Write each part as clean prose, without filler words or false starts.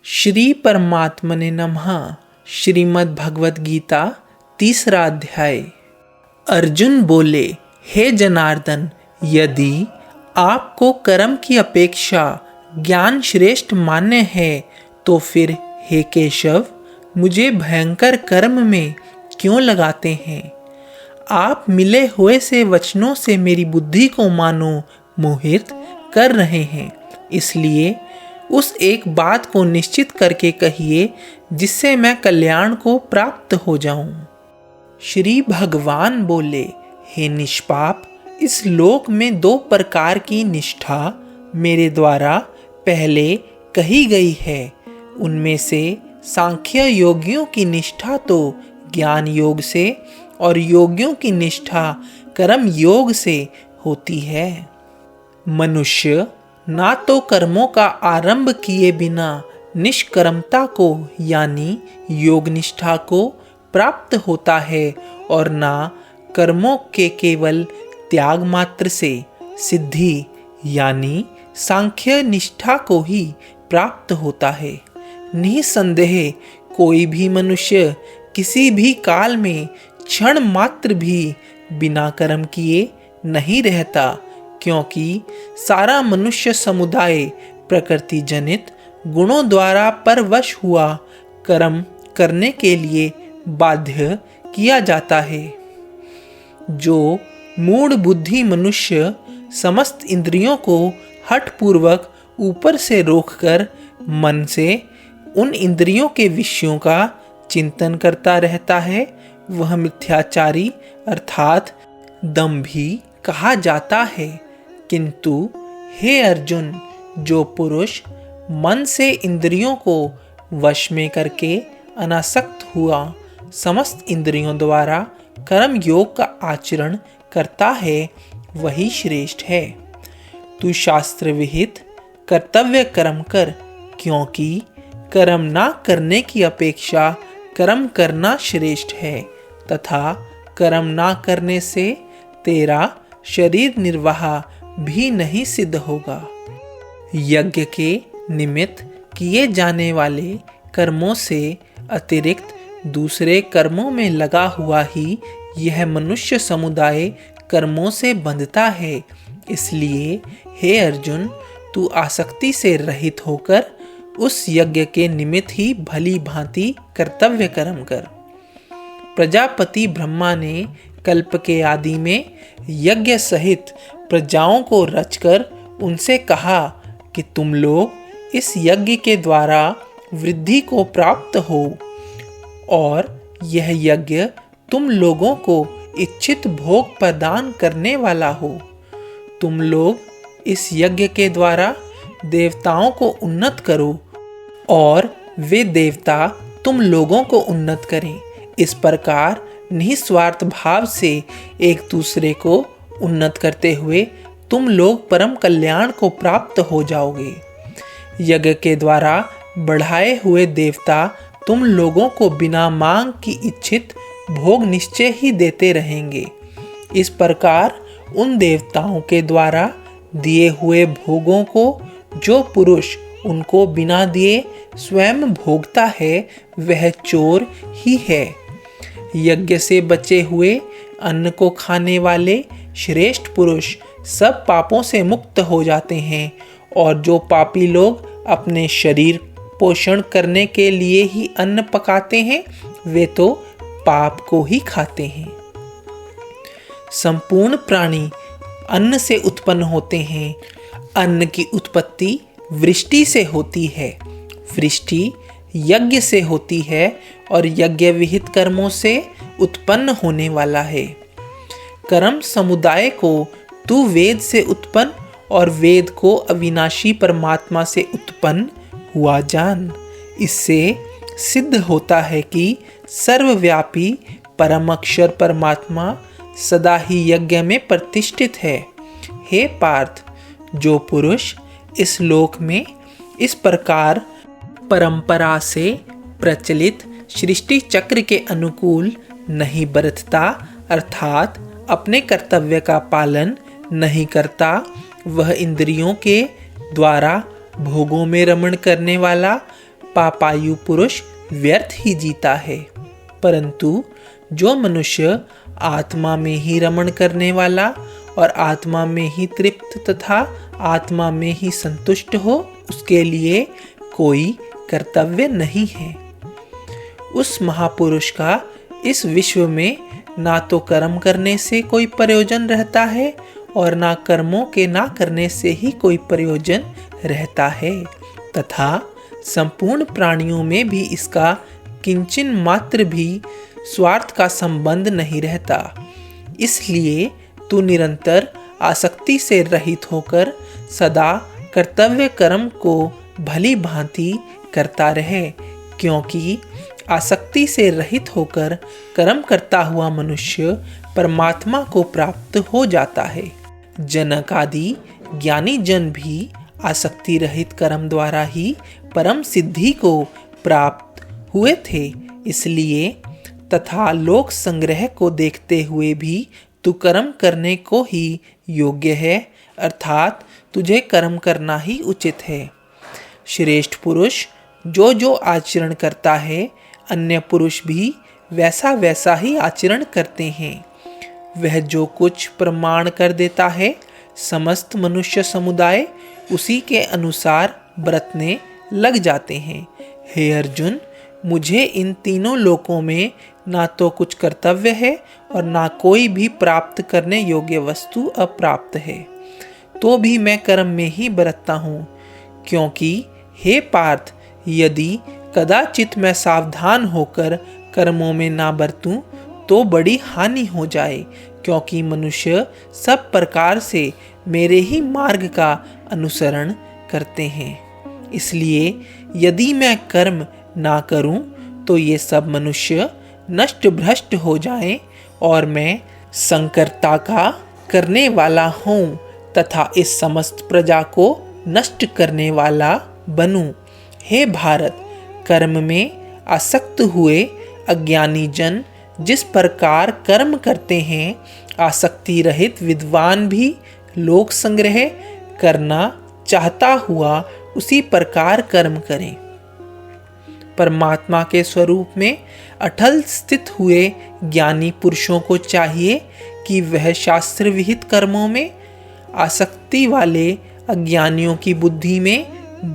श्री परमात्मने नमः। श्रीमद् भगवद गीता 3रा अध्याय। अर्जुन बोले, हे जनार्दन, यदि आपको कर्म की अपेक्षा ज्ञान श्रेष्ठ मान्य है तो फिर हे केशव, मुझे भयंकर कर्म में क्यों लगाते हैं? आप मिले हुए से वचनों से मेरी बुद्धि को मानो मोहित कर रहे हैं। इसलिए उस एक बात को निश्चित करके कहिए जिससे मैं कल्याण को प्राप्त हो जाऊं। श्री भगवान बोले, हे निष्पाप, इस लोक में 2 प्रकार की निष्ठा मेरे द्वारा पहले कही गई है। उनमें से सांख्य योगियों की निष्ठा तो ज्ञान योग से और योगियों की निष्ठा कर्म योग से होती है। मनुष्य ना तो कर्मों का आरंभ किए बिना निष्कर्मता को यानी योग निष्ठा को प्राप्त होता है और ना कर्मों के केवल त्याग मात्र से सिद्धि यानी सांख्य निष्ठा को ही प्राप्त होता है। निसंदेह कोई भी मनुष्य किसी भी काल में क्षण मात्र भी बिना कर्म किए नहीं रहता, क्योंकि सारा मनुष्य समुदाय प्रकृति जनित गुणों द्वारा परवश हुआ कर्म करने के लिए बाध्य किया जाता है। जो मूढ़ बुद्धि मनुष्य समस्त इंद्रियों को हठपूर्वक ऊपर से रोककर मन से उन इंद्रियों के विषयों का चिंतन करता रहता है, वह मिथ्याचारी अर्थात दंभी कहा जाता है। किंतु हे अर्जुन, जो पुरुष मन से इंद्रियों को वश में करके अनासक्त हुआ समस्त इंद्रियों द्वारा कर्म योग का आचरण करता है, वही श्रेष्ठ है। तू शास्त्र विहित कर्तव्य कर्म कर, क्योंकि कर्म ना करने की अपेक्षा कर्म करना श्रेष्ठ है तथा कर्म ना करने से तेरा शरीर निर्वाह भी नहीं सिद्ध होगा। यज्ञ के निमित्त किए जाने वाले कर्मों से अतिरिक्त दूसरे कर्मों में लगा हुआ ही यह मनुष्य समुदाय कर्मों से बंधता है। इसलिए हे अर्जुन, तू आसक्ति से रहित होकर उस यज्ञ के निमित्त ही भली भांति कर्तव्य कर्म कर। प्रजापति ब्रह्मा ने कल्प के आदि में यज्ञ सहित प्रजाओं को रचकर उनसे कहा कि तुम लोग इस यज्ञ के द्वारा वृद्धि को प्राप्त हो और यह यज्ञ तुम लोगों को इच्छित भोग प्रदान करने वाला हो। तुम लोग इस यज्ञ के द्वारा देवताओं को उन्नत करो और वे देवता तुम लोगों को उन्नत करें। इस प्रकार निस्वार्थ भाव से एक दूसरे को उन्नत करते हुए तुम लोग परम कल्याण को प्राप्त हो जाओगे। यज्ञ के द्वारा बढ़ाए हुए देवता तुम लोगों को बिना मांग की इच्छित भोग निश्चय ही देते रहेंगे। इस प्रकार उन देवताओं के द्वारा दिए हुए भोगों को जो पुरुष उनको बिना दिए स्वयं भोगता है, वह चोर ही है। यज्ञ से बचे हुए अन्न को खाने वाले श्रेष्ठ पुरुष सब पापों से मुक्त हो जाते हैं, और जो पापी लोग अपने शरीर पोषण करने के लिए ही अन्न पकाते हैं, वे तो पाप को ही खाते हैं। संपूर्ण प्राणी अन्न से उत्पन्न होते हैं। अन्न की उत्पत्ति वृष्टि से होती है, वृष्टि यज्ञ से होती है और यज्ञ विहित कर्मों से उत्पन्न होने वाला है। कर्म समुदाय को तू वेद से उत्पन्न और वेद को अविनाशी परमात्मा से उत्पन्न हुआ जान। इससे सिद्ध होता है कि सर्वव्यापी परम अक्षर परमात्मा सदा ही यज्ञ में प्रतिष्ठित है। हे पार्थ, जो पुरुष इस लोक में इस प्रकार परंपरा से प्रचलित सृष्टि चक्र के अनुकूल नहीं बरतता अर्थात अपने कर्तव्य का पालन नहीं करता, वह इंद्रियों के द्वारा भोगों में रमण करने वाला पापायु पुरुष व्यर्थ ही जीता है। परंतु जो मनुष्य आत्मा में ही रमण करने वाला और आत्मा में ही तृप्त तथा आत्मा में ही संतुष्ट हो, उसके लिए कोई कर्तव्य नहीं है। उस महापुरुष का इस विश्व में ना तो कर्म करने से कोई प्रयोजन रहता है और ना कर्मों के ना करने से ही कोई प्रयोजन रहता है, तथा संपूर्ण प्राणियों में भी इसका किंचन मात्र भी स्वार्थ का संबंध नहीं रहता। इसलिए तू निरंतर आसक्ति से रहित होकर सदा कर्तव्य कर्म को भली भांति करता रहे, क्योंकि आसक्ति से रहित होकर कर्म करता हुआ मनुष्य परमात्मा को प्राप्त हो जाता है। जनक आदि ज्ञानी जन भी आसक्ति रहित कर्म द्वारा ही परम सिद्धि को प्राप्त हुए थे। इसलिए तथा लोक संग्रह को देखते हुए भी तू कर्म करने को ही योग्य है, अर्थात तुझे कर्म करना ही उचित है। श्रेष्ठ पुरुष जो जो आचरण करता है, अन्य पुरुष भी वैसा वैसा ही आचरण करते हैं। वह जो कुछ प्रमाण कर देता है, समस्त मनुष्य समुदाय उसी के अनुसार बरतने लग जाते हैं। हे अर्जुन, मुझे इन तीनों लोकों में ना तो कुछ कर्तव्य है और ना कोई भी प्राप्त करने योग्य वस्तु अप्राप्त है, तो भी मैं कर्म में ही बरतता हूँ। क्योंकि हे पार्थ, यदि कदाचित मैं सावधान होकर कर्मों में ना बरतूं तो बड़ी हानि हो जाए, क्योंकि मनुष्य सब प्रकार से मेरे ही मार्ग का अनुसरण करते हैं। इसलिए यदि मैं कर्म ना करूं तो ये सब मनुष्य नष्ट भ्रष्ट हो जाएं और मैं संकर्ता का करने वाला हूँ तथा इस समस्त प्रजा को नष्ट करने वाला बनूं। हे भारत, कर्म में आसक्त हुए अज्ञानी जन जिस प्रकार कर्म करते हैं, आसक्ति रहित विद्वान भी लोक संग्रह करना चाहता हुआ उसी प्रकार कर्म करें। परमात्मा के स्वरूप में अटल स्थित हुए ज्ञानी पुरुषों को चाहिए कि वह शास्त्र विहित कर्मों में आसक्ति वाले अज्ञानियों की बुद्धि में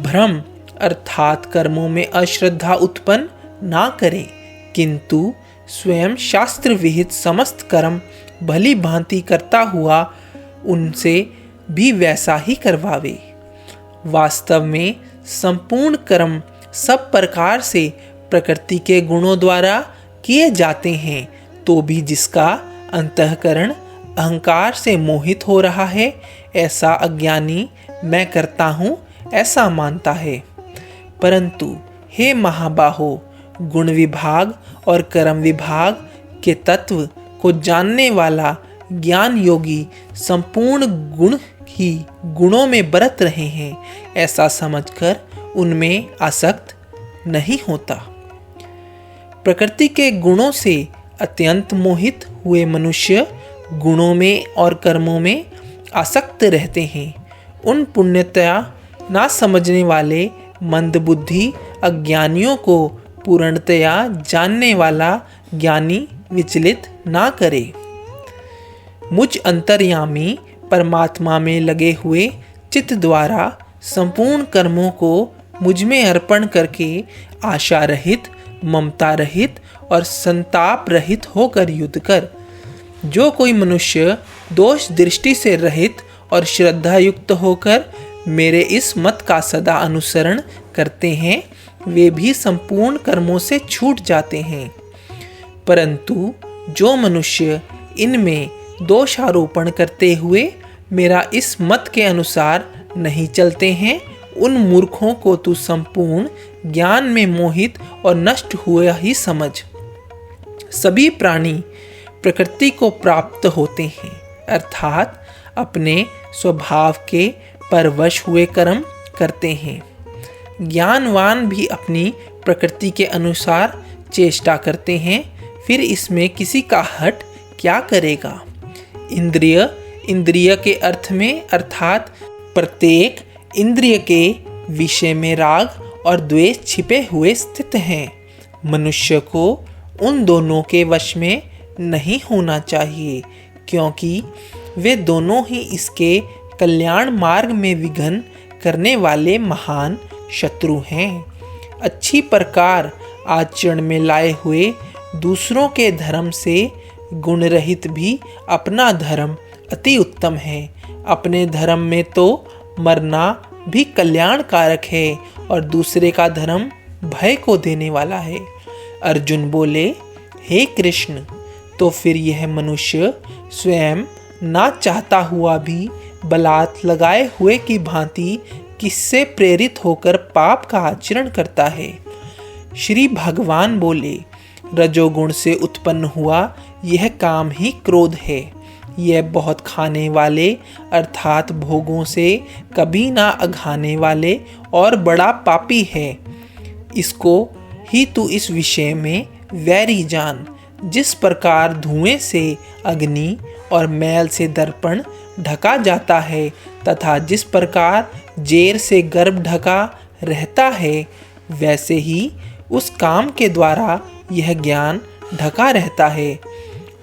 भ्रम अर्थात कर्मों में अश्रद्धा उत्पन्न ना करें, किंतु स्वयं शास्त्र विहित समस्त कर्म भली भांति करता हुआ उनसे भी वैसा ही करवावे। वास्तव में संपूर्ण कर्म सब प्रकार से प्रकृति के गुणों द्वारा किए जाते हैं, तो भी जिसका अंतःकरण अहंकार से मोहित हो रहा है, ऐसा अज्ञानी मैं करता हूँ ऐसा मानता है। परंतु हे महाबाहो, गुण विभाग और कर्म विभाग के तत्व को जानने वाला ज्ञान योगी संपूर्ण गुण ही गुणों में बरत रहे हैं, ऐसा समझकर उनमें आसक्त नहीं होता। प्रकृति के गुणों से अत्यंत मोहित हुए मनुष्य गुणों में और कर्मों में आसक्त रहते हैं। उन पुण्यतया ना समझने वाले मंदबुद्धि अज्ञानियों को पूर्णतया जानने वाला ज्ञानी विचलित ना करे। मुझ अंतर्यामी परमात्मा में लगे हुए चित्त द्वारा संपूर्ण कर्मों को मुझ में अर्पण करके आशा रहित, ममता रहित और संताप रहित होकर युद्ध कर। जो कोई मनुष्य दोष दृष्टि से रहित और श्रद्धा युक्त होकर मेरे इस मत का सदा अनुसरण करते हैं, वे भी संपूर्ण कर्मों से छूट जाते हैं। परंतु जो मनुष्य इनमें दोषारोपण करते हुए मेरा इस मत के अनुसार नहीं चलते हैं, उन मूर्खों को तू संपूर्ण ज्ञान में मोहित और नष्ट हुआ ही समझ। सभी प्राणी प्रकृति को प्राप्त होते हैं, अर्थात अपने स्वभाव के परवश हुए कर्म करते हैं। ज्ञानवान भी अपनी प्रकृति के अनुसार चेष्टा करते हैं, फिर इसमें किसी का हट क्या करेगा। इंद्रिय के अर्थ में अर्थात प्रत्येक इंद्रिय के विषय में राग और द्वेष छिपे हुए स्थित हैं। मनुष्य को उन दोनों के वश में नहीं होना चाहिए, क्योंकि वे दोनों ही इसके कल्याण मार्ग में विघ्न करने वाले महान शत्रु हैं। अच्छी प्रकार आचरण में लाए हुए दूसरों के धर्म से गुण रहित भी अपना धर्म अति उत्तम है। अपने धर्म में तो मरना भी कल्याणकारक है और दूसरे का धर्म भय को देने वाला है। अर्जुन बोले, हे कृष्ण, तो फिर यह मनुष्य स्वयं ना चाहता हुआ भी बलात् लगाए हुए की भांति किससे प्रेरित होकर पाप का आचरण करता है? श्री भगवान बोले, रजोगुण से उत्पन्न हुआ यह काम ही क्रोध है। यह बहुत खाने वाले अर्थात भोगों से कभी ना अघाने वाले और बड़ा पापी है। इसको ही तू इस विषय में वैरी जान। जिस प्रकार धुएं से अग्नि और मैल से दर्पण ढका जाता है तथा जिस प्रकार जेर से गर्भ ढका रहता है, वैसे ही उस काम के द्वारा यह ज्ञान ढका रहता है।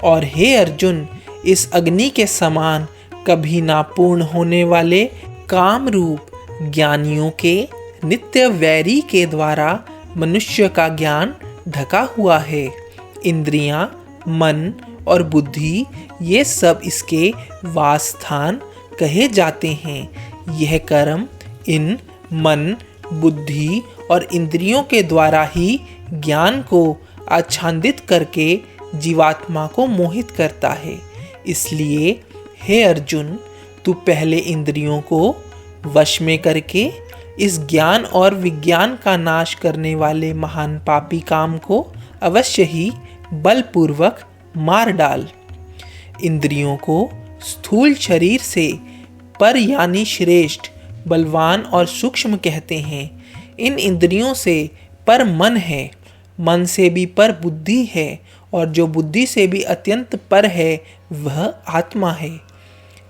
और हे अर्जुन, इस अग्नि के समान कभी ना पूर्ण होने वाले काम रूप ज्ञानियों के नित्य वैरी के द्वारा मनुष्य का ज्ञान ढका हुआ है। इंद्रियां, मन और बुद्धि ये सब इसके वासस्थान कहे जाते हैं। यह कर्म इन मन, बुद्धि और इंद्रियों के द्वारा ही ज्ञान को आच्छादित करके जीवात्मा को मोहित करता है। इसलिए हे अर्जुन, तू पहले इंद्रियों को वश में करके इस ज्ञान और विज्ञान का नाश करने वाले महान पापी काम को अवश्य ही बलपूर्वक मार डाल। इंद्रियों को स्थूल शरीर से पर यानी श्रेष्ठ, बलवान और सूक्ष्म कहते हैं। इन इंद्रियों से पर मन है, मन से भी पर बुद्धि है और जो बुद्धि से भी अत्यंत पर है वह आत्मा है।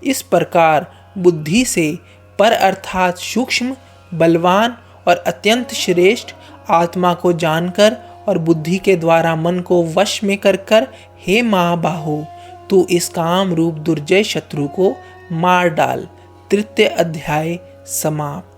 इस प्रकार बुद्धि से पर अर्थात सूक्ष्म, बलवान और अत्यंत श्रेष्ठ आत्मा को जानकर और बुद्धि के द्वारा मन को वश में कर हे महाबाहो, तू इस काम रूप दुर्जय शत्रु को मार डाल। तृतीय अध्याय समाप्त।